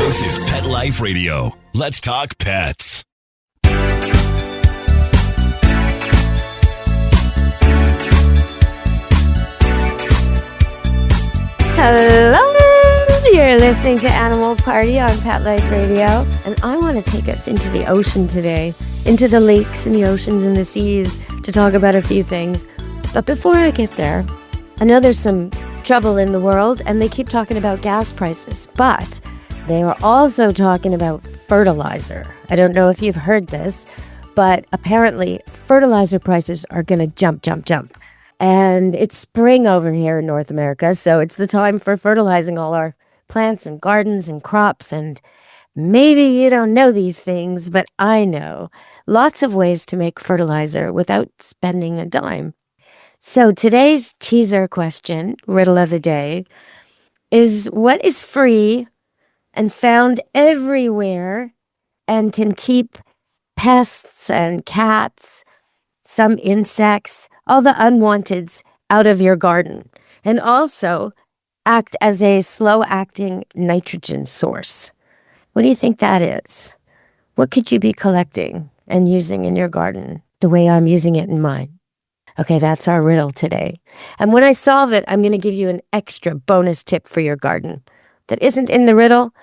This is Pet Life Radio. Let's talk pets. Hello! You're listening to Animal Party on Pet Life Radio, and I want to take us into the ocean today, into the lakes and the oceans and the seas to talk about a few things. But before I get there, I know there's some trouble in the world, and they keep talking about gas prices, but they are also talking about fertilizer. I don't know if you've heard this, but apparently fertilizer prices are going to jump. And it's spring over here in North America, so it's the time for fertilizing all our plants and gardens and crops. And maybe you don't know these things, but I know lots of ways to make fertilizer without spending a dime. So today's teaser question, riddle of the day, is what is free and found everywhere and can keep pests and cats, some insects, all the unwanteds out of your garden, and also act as a slow-acting nitrogen source? What do you think that is? What could you be collecting and using in your garden the way I'm using it in mine? Okay, that's our riddle today. And when I solve it, I'm going to give you an extra bonus tip for your garden that isn't in the riddle,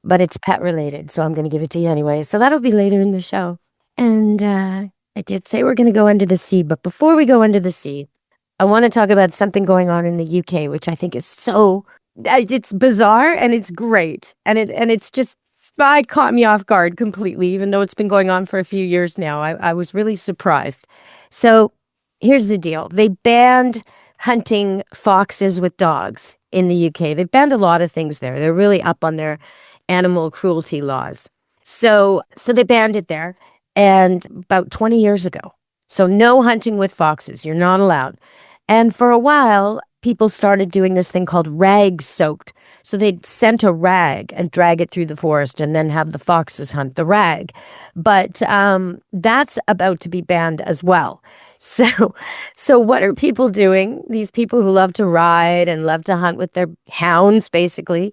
but it's pet related, so I'm going to give it to you anyway. So that'll be later in the show. And I did say we're going to go under the sea, but before we go under the sea, I want to talk about something going on in the UK, which I think is it's bizarre and it's great. And it's just, it caught me off guard completely, even though it's been going on for a few years now. I was really surprised. So here's the deal. They banned hunting foxes with dogs in the UK. They banned a lot of things there. They're really up on their animal cruelty laws. So they banned it there. And about 20 years ago. So no hunting with foxes. You're not allowed. And for a while, people started doing this thing called rag soaked. So they'd scent a rag and drag it through the forest and then have the foxes hunt the rag. But that's about to be banned as well. So what are people doing? These people who love to ride and love to hunt with their hounds, basically,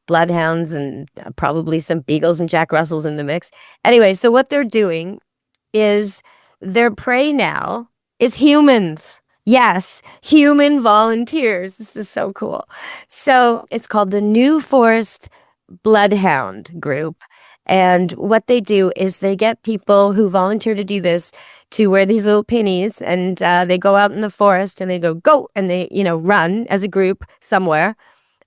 bloodhounds and probably some beagles and Jack Russells in the mix. Anyway, so what they're doing is their prey now is humans. Yes, human volunteers. This is so cool. So it's called the New Forest Bloodhound Group. And what they do is they get people who volunteer to do this to wear these little pinnies, and they go out in the forest and they go, and they, run as a group somewhere,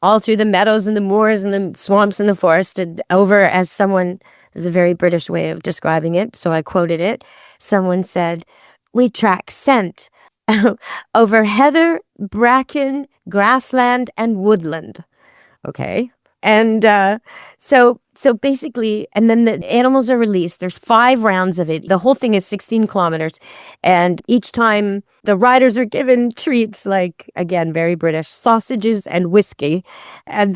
all through the meadows and the moors and the swamps and the forest, and over, as someone, this is a very British way of describing it, so I quoted it. Someone said, "We track scent over heather, bracken, grassland, and woodland." Okay. And so basically, and then the animals are released. There's 5 rounds of it. The whole thing is 16 kilometers. And each time the riders are given treats like, again, very British, sausages and whiskey. And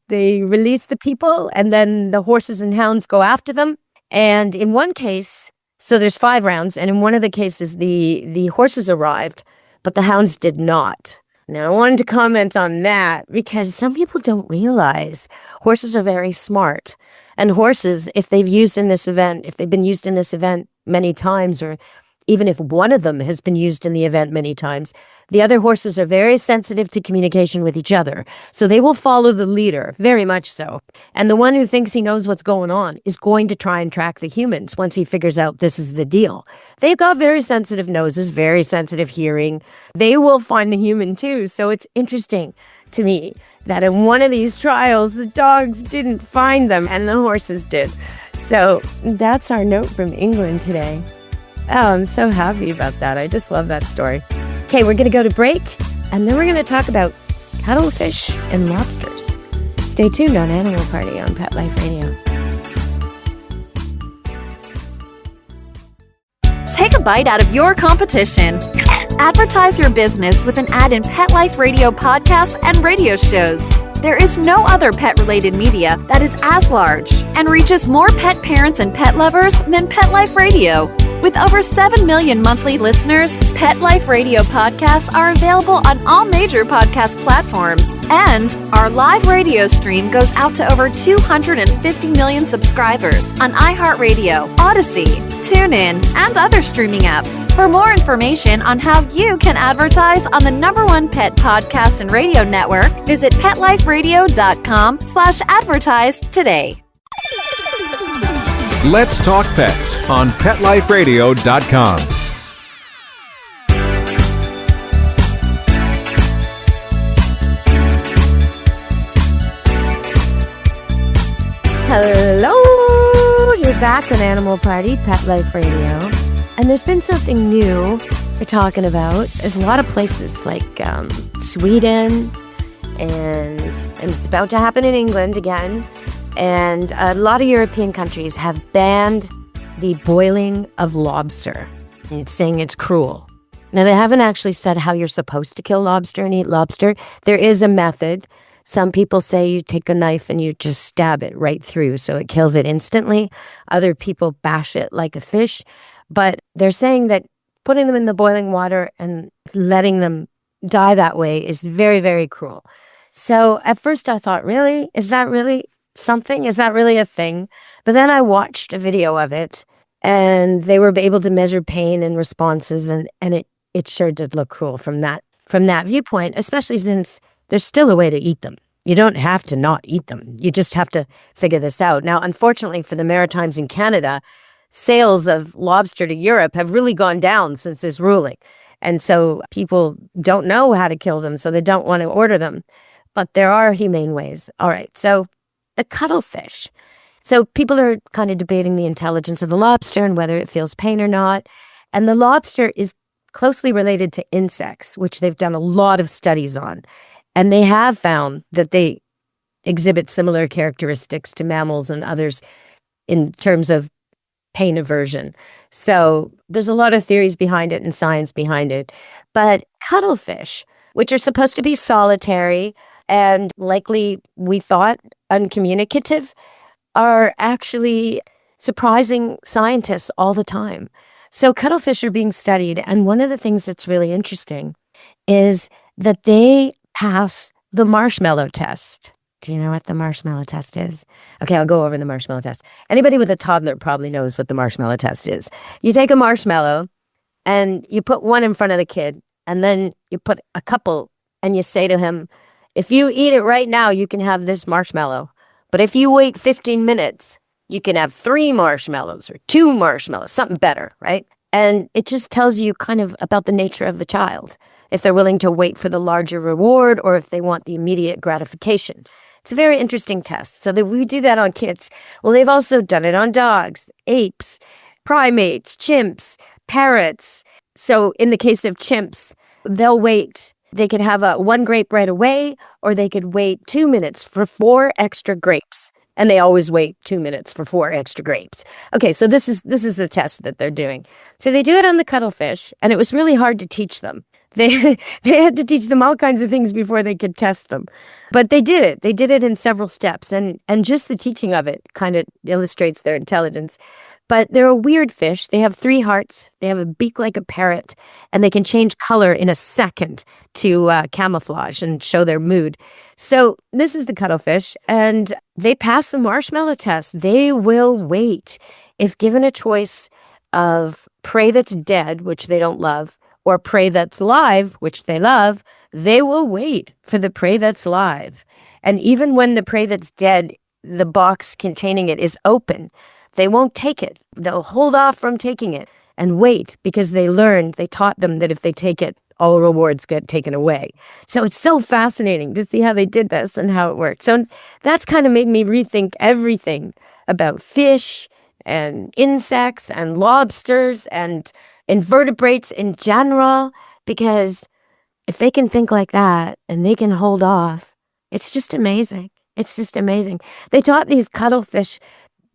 they release the people, and then the horses and hounds go after them. And in one case, so there's 5 rounds. And in one of the cases, the horses arrived, but the hounds did not. Now, I wanted to comment on that because some people don't realize horses are very smart. And horses, if they've been used in this event many times, or even if one of them has been used in the event many times, the other horses are very sensitive to communication with each other. So they will follow the leader, very much so. And the one who thinks he knows what's going on is going to try and track the humans once he figures out this is the deal. They've got very sensitive noses, very sensitive hearing. They will find the human too. So it's interesting to me that in one of these trials, the dogs didn't find them and the horses did. So that's our note from England today. Oh, I'm so happy about that. I just love that story. Okay, we're going to go to break, and then we're going to talk about cuttlefish and lobsters. Stay tuned on Animal Party on Pet Life Radio. Take a bite out of your competition. Advertise your business with an ad in Pet Life Radio podcasts and radio shows. There is no other pet-related media that is as large and reaches more pet parents and pet lovers than Pet Life Radio. With over 7 million monthly listeners, Pet Life Radio podcasts are available on all major podcast platforms. And our live radio stream goes out to over 250 million subscribers on iHeartRadio, Odyssey, TuneIn, and other streaming apps. For more information on how you can advertise on the #1 pet podcast and radio network, visit PetLifeRadio.com/advertise today. Let's Talk Pets on PetLifeRadio.com. Hello! You're back on Animal Party, Pet Life Radio. And there's been something new we're talking about. There's a lot of places like Sweden, and it's about to happen in England again. And a lot of European countries have banned the boiling of lobster. And it's saying it's cruel. Now, they haven't actually said how you're supposed to kill lobster and eat lobster. There is a method. Some people say you take a knife and you just stab it right through so it kills it instantly. Other people bash it like a fish. But they're saying that putting them in the boiling water and letting them die that way is very, very cruel. So at first I thought, really? Is that really something? Is that really a thing? But then I watched a video of it, and they were able to measure pain and responses, and it sure did look cruel from that viewpoint, especially since there's still a way to eat them. You don't have to not eat them. You just have to figure this out. Now, unfortunately for the Maritimes in Canada, sales of lobster to Europe have really gone down since this ruling. And so people don't know how to kill them, so they don't want to order them. But there are humane ways. All right, so the cuttlefish. So people are kind of debating the intelligence of the lobster and whether it feels pain or not. And the lobster is closely related to insects, which they've done a lot of studies on. And they have found that they exhibit similar characteristics to mammals and others in terms of pain aversion. So there's a lot of theories behind it and science behind it. But cuttlefish, which are supposed to be solitary and likely, we thought, uncommunicative, are actually surprising scientists all the time. So cuttlefish are being studied, and one of the things that's really interesting is that they pass the marshmallow test. Do you know what the marshmallow test is? Okay, I'll go over the marshmallow test. Anybody with a toddler probably knows what the marshmallow test is. You take a marshmallow and you put one in front of the kid, and then you put a couple and you say to him, if you eat it right now, you can have this marshmallow. But if you wait 15 minutes, you can have 3 marshmallows or 2 marshmallows, something better, right? And it just tells you kind of about the nature of the child, if they're willing to wait for the larger reward or if they want the immediate gratification. It's a very interesting test. So that we do that on kids. Well, they've also done it on dogs, apes, primates, chimps, parrots. So in the case of chimps, they'll wait. They could have one grape right away, or they could wait 2 minutes for 4 extra grapes. And they always wait 2 minutes for 4 extra grapes. Okay, so this is the test that they're doing. So they do it on the cuttlefish, and it was really hard to teach them. They had to teach them all kinds of things before they could test them. But they did it. They did it in several steps, and just the teaching of it kind of illustrates their intelligence. But they're a weird fish. They have 3 hearts. They have a beak like a parrot, and they can change color in a second to camouflage and show their mood. So this is the cuttlefish, and they pass the marshmallow test. They will wait. If given a choice of prey that's dead, which they don't love, or prey that's live, which they love, they will wait for the prey that's live. And even when the prey that's dead, the box containing it is open, they won't take it. They'll hold off from taking it and wait because they taught them that if they take it, all rewards get taken away. So it's so fascinating to see how they did this and how it worked. So that's kind of made me rethink everything about fish and insects and lobsters and invertebrates in general, because if they can think like that and they can hold off, it's just amazing. It's just amazing. They taught these cuttlefish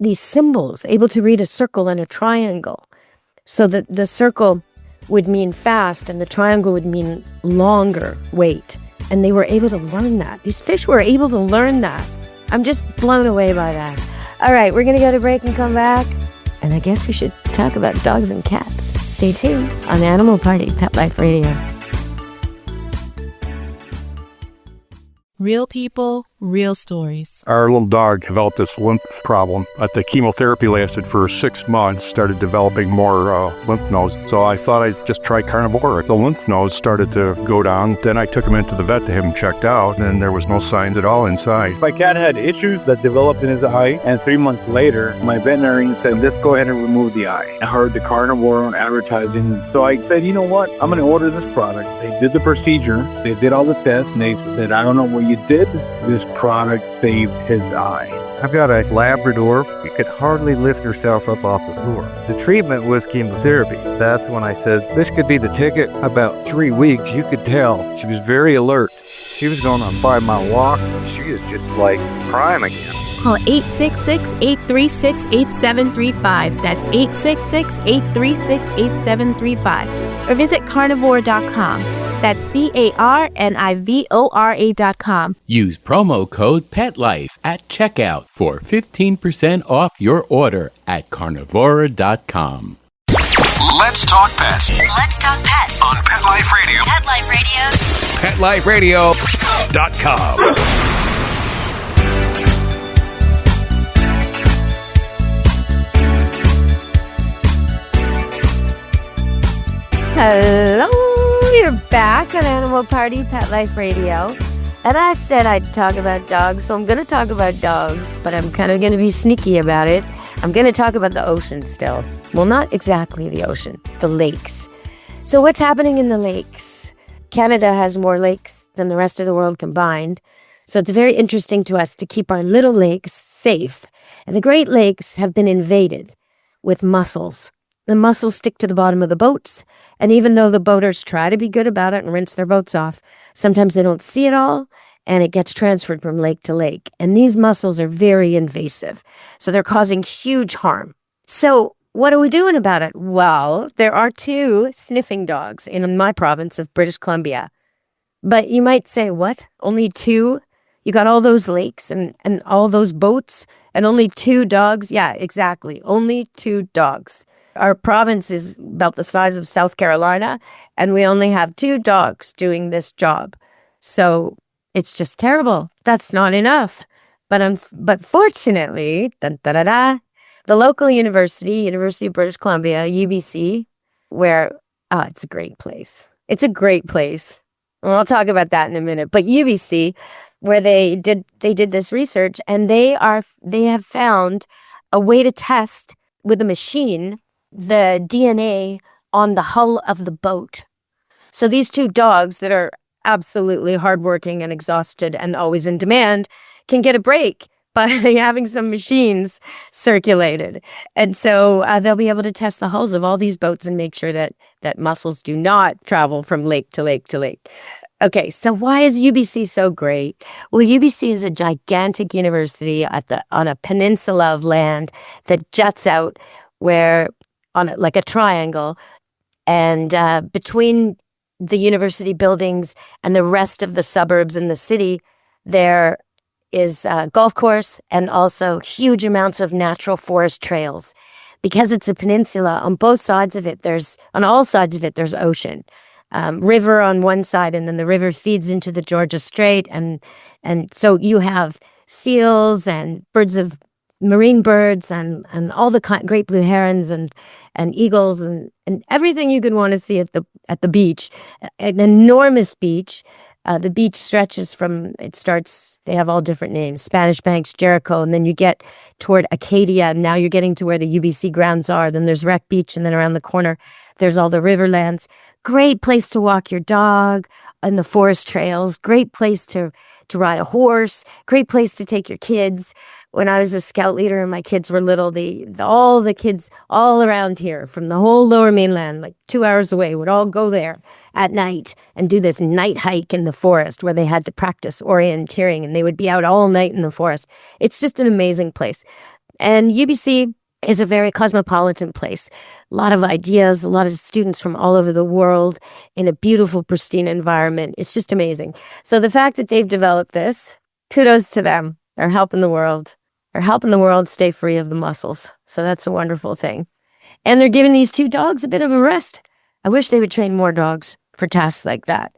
these symbols, able to read a circle and a triangle. So that the circle would mean fast and the triangle would mean longer wait. And they were able to learn that. These fish were able to learn that. I'm just blown away by that. All right, we're going to go to break and come back. And I guess we should talk about dogs and cats. Stay tuned on Animal Party Pet Life Radio. Real people, real stories. Our little dog developed this lymph problem. The chemotherapy lasted for 6 months, started developing more lymph nodes. So I thought I'd just try carnivore. The lymph nodes started to go down. Then I took him into the vet to have him checked out, and there was no signs at all inside. My cat had issues that developed in his eye, and 3 months later, my veterinarian said, let's go ahead and remove the eye. I heard the carnivore on advertising, so I said, you know what? I'm going to order this product. They did the procedure, they did all the tests, and they said, I don't know what you did. This product saved his eye. I've got a Labrador. She could hardly lift herself up off the floor. The treatment was chemotherapy. That's when I said, this could be the ticket. About 3 weeks, you could tell. She was very alert. She was going on a 5-mile walk. She is just like prime again. Call 866-836-8735. That's 866-836-8735. Or visit carnivore.com. That's carnivora.com. Use promo code PETLIFE at checkout for 15% off your order at carnivora.com. Let's talk pets. Let's talk pets On Pet Life Radio. Pet Life Radio. PetLifeRadio.com. Hello, you're back on Animal Party Pet Life Radio. And I said I'd talk about dogs, so I'm going to talk about dogs, but I'm kind of going to be sneaky about it. I'm going to talk about the ocean still. Well, not exactly the ocean, the lakes. So what's happening in the lakes? Canada has more lakes than the rest of the world combined. So it's very interesting to us to keep our little lakes safe. And the Great Lakes have been invaded with mussels. The mussels stick to the bottom of the boats, and even though the boaters try to be good about it and rinse their boats off, sometimes they don't see it all, and it gets transferred from lake to lake. And these mussels are very invasive, so they're causing huge harm. So what are we doing about it? Well, there are 2 sniffing dogs in my province of British Columbia. But you might say, what? Only 2? You got all those lakes and all those boats, and only 2 dogs? Yeah, exactly. Only 2 dogs. Our province is about the size of South Carolina, and we only have 2 dogs doing this job. So it's just terrible. That's not enough. But fortunately, the local university of British Columbia, UBC, where, it's a great place. It's a great place. Well, I'll talk about that in a minute. But UBC, where they did this research, and they have found a way to test with a machine the DNA on the hull of the boat. So these 2 dogs that are absolutely hardworking and exhausted and always in demand can get a break by having some machines circulated. And so they'll be able to test the hulls of all these boats and make sure that mussels do not travel from lake to lake to lake. Okay, so why is UBC so great? Well, UBC is a gigantic university on a peninsula of land that juts out like a triangle, and between the university buildings and the rest of the suburbs in the city, there is a golf course and also huge amounts of natural forest trails. Because it's a peninsula, on all sides of it, there's ocean. River on one side, and then the river feeds into the Georgia Strait, and so you have seals and marine birds and all the great blue herons and eagles and everything you could want to see at the beach. An enormous beach. The beach stretches they have all different names, Spanish Banks, Jericho, and then you get toward Acadia, and now you're getting to where the UBC grounds are. Then there's Wreck Beach, and then around the corner, there's all the riverlands. Great place to walk your dog on the forest trails. Great place to ride a horse. Great place to take your kids. When I was a scout leader and my kids were little, all the kids all around here from the whole lower mainland, like 2 hours away, would all go there at night and do this night hike in the forest where they had to practice orienteering, and they would be out all night in the forest. It's just an amazing place. And UBC is a very cosmopolitan place. A lot of ideas, a lot of students from all over the world in a beautiful, pristine environment. It's just amazing. So the fact that they've developed this, kudos to them. They're helping the world. They're helping the world stay free of the mussels. So that's a wonderful thing. And they're giving these 2 dogs a bit of a rest. I wish they would train more dogs for tasks like that,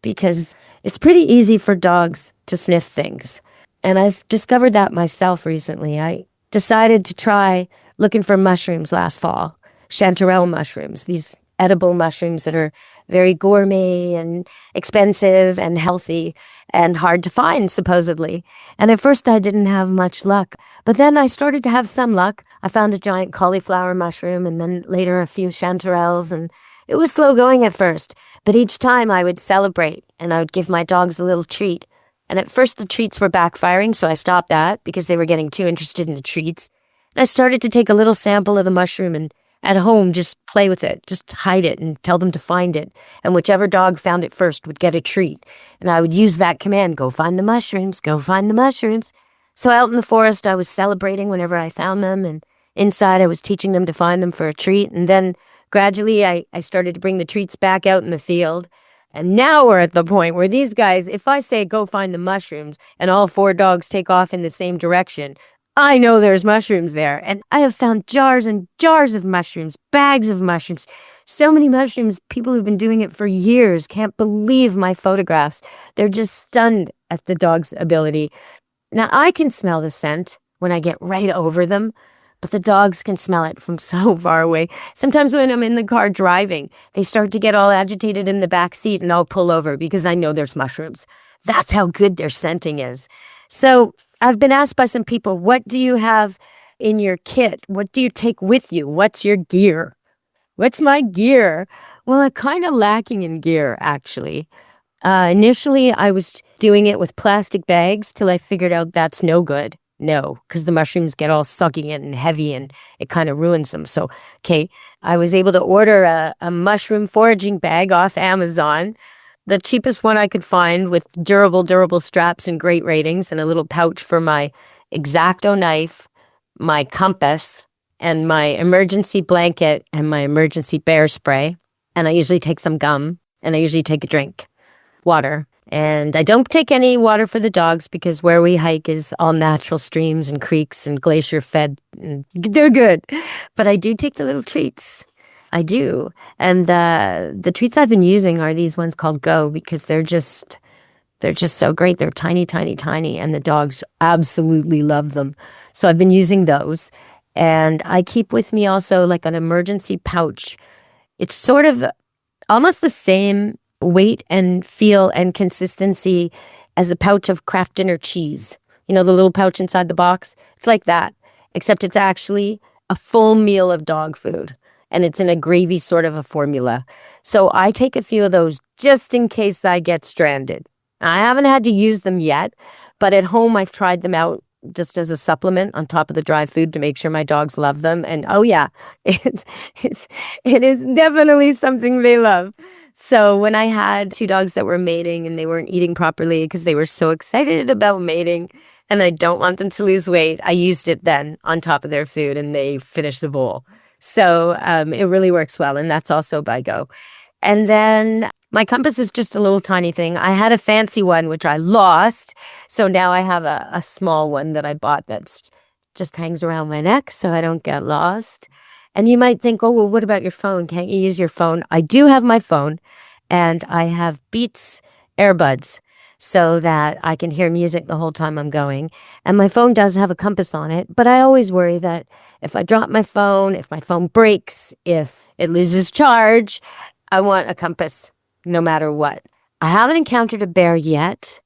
because it's pretty easy for dogs to sniff things. And I've discovered that myself recently. I decided to try looking for mushrooms last fall, chanterelle mushrooms, these edible mushrooms that are very gourmet and expensive and healthy and hard to find, supposedly. And at first I didn't have much luck, but then I started to have some luck. I found a giant cauliflower mushroom and then later a few chanterelles, and it was slow going at first, but each time I would celebrate and I would give my dogs a little treat. And at first the treats were backfiring, so I stopped that because they were getting too interested in the treats. And I started to take a little sample of the mushroom and at home just play with it, just hide it and tell them to find it. And whichever dog found it first would get a treat. And I would use that command, go find the mushrooms, go find the mushrooms. So out in the forest I was celebrating whenever I found them, and inside I was teaching them to find them for a treat. And then gradually I started to bring the treats back out in the field. And now we're at the point where these guys, if I say go find the mushrooms and all 4 dogs take off in the same direction, I know there's mushrooms there. And I have found jars and jars of mushrooms, bags of mushrooms, so many mushrooms. People who've been doing it for years can't believe my photographs. They're just stunned at the dog's ability. Now, I can smell the scent when I get right over them, but the dogs can smell it from so far away. Sometimes when I'm in the car driving, they start to get all agitated in the back seat and I'll pull over because I know there's mushrooms. That's how good their scenting is. So I've been asked by some people, what do you have in your kit? What do you take with you? What's your gear? What's my gear? Well, I'm kind of lacking in gear, actually. Initially, I was doing it with plastic bags till I figured out that's no good. No, because the mushrooms get all soggy and heavy and it kind of ruins them. So, okay, I was able to order a mushroom foraging bag off Amazon, the cheapest one I could find, with durable straps and great ratings, and a little pouch for my X-Acto knife, my compass, and my emergency blanket and my emergency bear spray. And I usually take some gum, and I usually take a drink, water. And I don't take any water for the dogs because where we hike is all natural streams and creeks and glacier fed. And they're good. But I do take the little treats. I do. And the treats I've been using are these ones called Go, because they're just so great. They're tiny, tiny, tiny, and the dogs absolutely love them. So I've been using those. And I keep with me also like an emergency pouch. It's sort of almost the same weight and feel and consistency as a pouch of Kraft Dinner cheese. You know, the little pouch inside the box? It's like that, except it's actually a full meal of dog food. And it's in a gravy sort of a formula. So I take a few of those just in case I get stranded. I haven't had to use them yet, but at home I've tried them out just as a supplement on top of the dry food to make sure my dogs love them. And oh yeah, it is definitely something they love. So when I had 2 dogs that were mating and they weren't eating properly because they were so excited about mating, and I don't want them to lose weight, I used it then on top of their food and they finished the bowl. So it really works well, and that's also by Go. And then my compass is just a little tiny thing. I had a fancy one, which I lost. So now I have a small one that I bought that's just hangs around my neck so I don't get lost. And you might think, oh, well, what about your phone? Can't you use your phone? I do have my phone, and I have Beats earbuds so that I can hear music the whole time I'm going. And my phone does have a compass on it, but I always worry that if I drop my phone, if my phone breaks, if it loses charge, I want a compass no matter what. I haven't encountered a bear yet,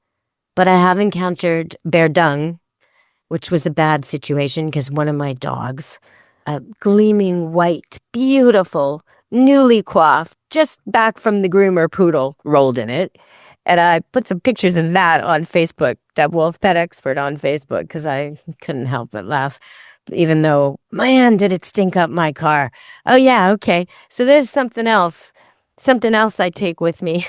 but I have encountered bear dung, which was a bad situation because one of my dogs, a gleaming white, beautiful, newly coiffed, just back from the groomer poodle, rolled in it. And I put some pictures of that on Facebook, Deborah Wolfe, Pet Expert on Facebook, because I couldn't help but laugh, even though, man, did it stink up my car. Oh, yeah, okay. So there's something else. Something else I take with me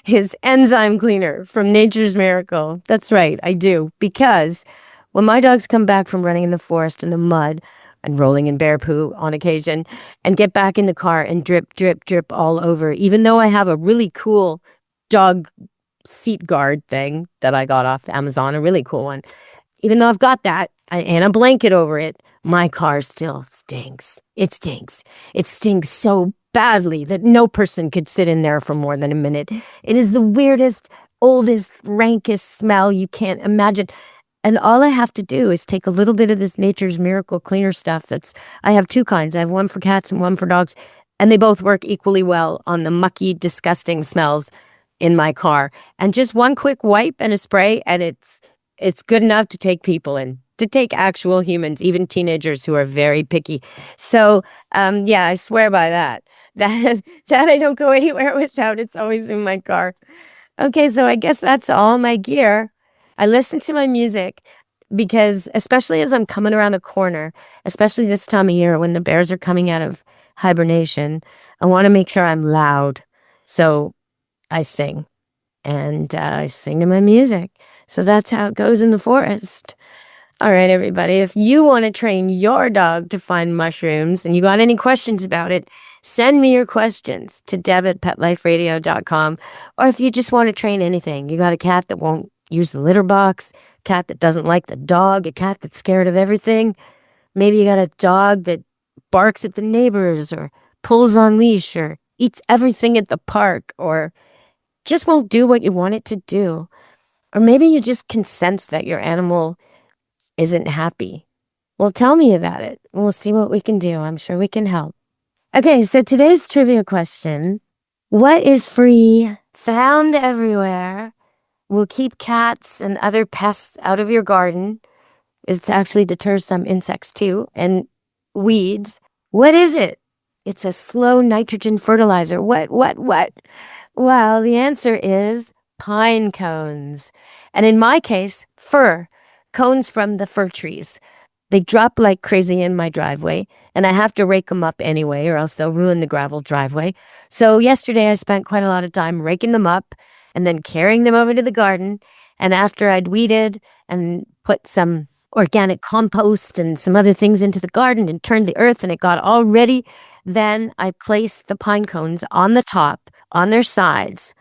is enzyme cleaner from Nature's Miracle. That's right, I do. Because when my dogs come back from running in the forest in the mud and rolling in bear poo on occasion and get back in the car and drip, drip, drip all over, even though I have a really cool dog seat guard thing that I got off Amazon, a really cool one. Even though I've got that and a blanket over it, my car still stinks. It stinks. It stinks so badly that no person could sit in there for more than a minute. It is the weirdest, oldest, rankest smell you can't imagine. And all I have to do is take a little bit of this Nature's Miracle Cleaner stuff. I have two kinds. I have one for cats and one for dogs, and they both work equally well on the mucky, disgusting smells in my car. And just one quick wipe and a spray, and it's good enough to take people in, to take actual humans, even teenagers who are very picky. So, yeah, I swear by that. That I don't go anywhere without. It's always in my car. Okay, so I guess that's all my gear. I listen to my music because, especially as I'm coming around a corner, especially this time of year when the bears are coming out of hibernation, I want to make sure I'm loud. So I sing, and I sing to my music. So that's how it goes in the forest. All right, everybody, if you want to train your dog to find mushrooms and you got any questions about it, send me your questions to deb@petliferadio.com. Or if you just want to train anything, you got a cat that won't use the litter box, a cat that doesn't like the dog, a cat that's scared of everything. Maybe you got a dog that barks at the neighbors or pulls on leash or eats everything at the park or just won't do what you want it to do. Or maybe you just can sense that your animal isn't happy. Well, tell me about it. We'll see what we can do. I'm sure we can help. Okay, so today's trivia question. What is free, found everywhere, will keep cats and other pests out of your garden? It actually deters some insects too, and weeds. What is it? It's a slow nitrogen fertilizer. What? Well, the answer is pine cones. And in my case, fir. Cones from the fir trees. They drop like crazy in my driveway, and I have to rake them up anyway, or else they'll ruin the gravel driveway. So yesterday I spent quite a lot of time raking them up and then carrying them over to the garden. And after I'd weeded and put some organic compost and some other things into the garden and turned the earth and it got all ready, then I placed the pine cones on the top, on their sides,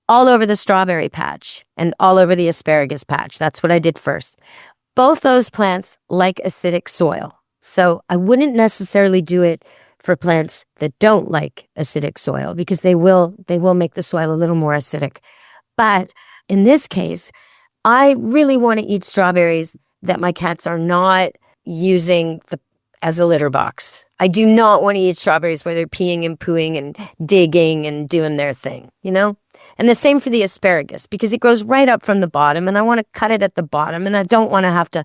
all over the strawberry patch and all over the asparagus patch. That's what I did first. Both those plants like acidic soil. So I wouldn't necessarily do it for plants that don't like acidic soil because they will make the soil a little more acidic. But in this case, I really want to eat strawberries that my cats are not using as a litter box. I do not want to eat strawberries where they're peeing and pooing and digging and doing their thing, you know? And the same for the asparagus, because it grows right up from the bottom, and I want to cut it at the bottom, and I don't want to have to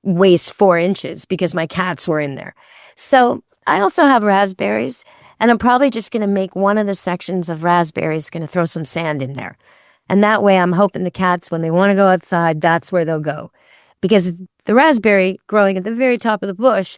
waste 4 inches because my cats were in there. So I also have raspberries, and I'm probably just going to make one of the sections of raspberries, going to throw some sand in there. And that way I'm hoping the cats, when they want to go outside, that's where they'll go. Because the raspberry growing at the very top of the bush,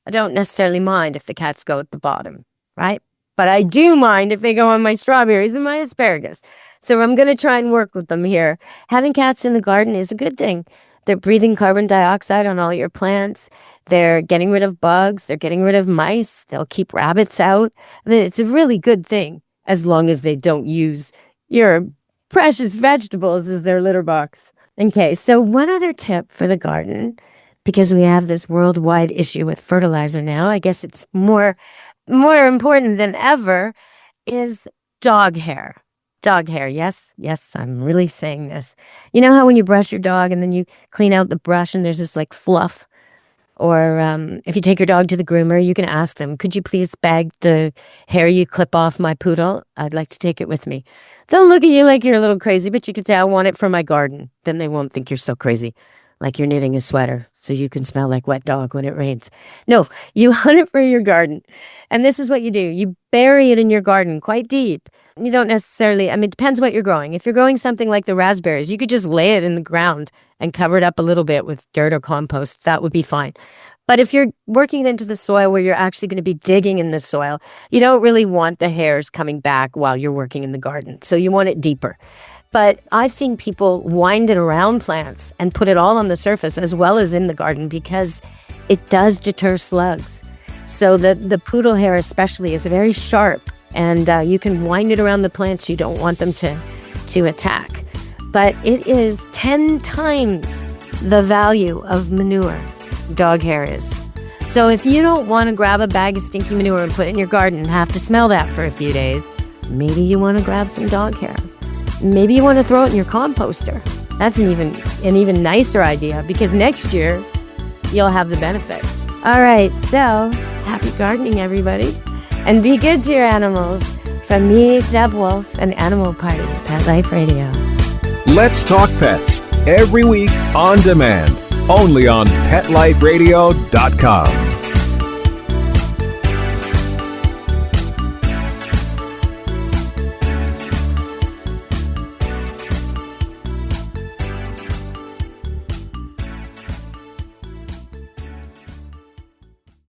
I don't necessarily mind if the cats go at the bottom, right? But I do mind if they go on my strawberries and my asparagus. So I'm going to try and work with them here. Having cats in the garden is a good thing. They're breathing carbon dioxide on all your plants. They're getting rid of bugs. They're getting rid of mice. They'll keep rabbits out. I mean, it's a really good thing as long as they don't use your precious vegetables as their litter box. Okay, so one other tip for the garden, because we have this worldwide issue with fertilizer now, I guess it's more important than ever, is dog hair. Dog hair, yes, I'm really saying this. You know how when you brush your dog and then you clean out the brush and there's this like fluff? Or if you take your dog to the groomer, you can ask them, could you please bag the hair you clip off my poodle? I'd like to take it with me. They'll look at you like you're a little crazy, but you could say, I want it for my garden. Then they won't think you're so crazy, like you're knitting a sweater so you can smell like wet dog when it rains. No, you want it for your garden. And this is what you do. You bury it in your garden quite deep. You don't necessarily, it depends what you're growing. If you're growing something like the raspberries, you could just lay it in the ground and cover it up a little bit with dirt or compost. That would be fine. But if you're working it into the soil where you're actually going to be digging in the soil, you don't really want the hairs coming back while you're working in the garden. So you want it deeper. But I've seen people wind it around plants and put it all on the surface as well as in the garden because it does deter slugs. So the poodle hair especially is very sharp, and you can wind it around the plants you don't want them to attack. But it is 10 times the value of manure, dog hair is. So if you don't want to grab a bag of stinky manure and put it in your garden and have to smell that for a few days, maybe you want to grab some dog hair. Maybe you want to throw it in your composter. That's an even nicer idea, because next year you'll have the benefit. All right, so happy gardening, everybody. And be good to your animals. From me, Deb Wolfe, and Animal Party, Pet Life Radio. Let's Talk Pets, every week on demand, only on PetLifeRadio.com.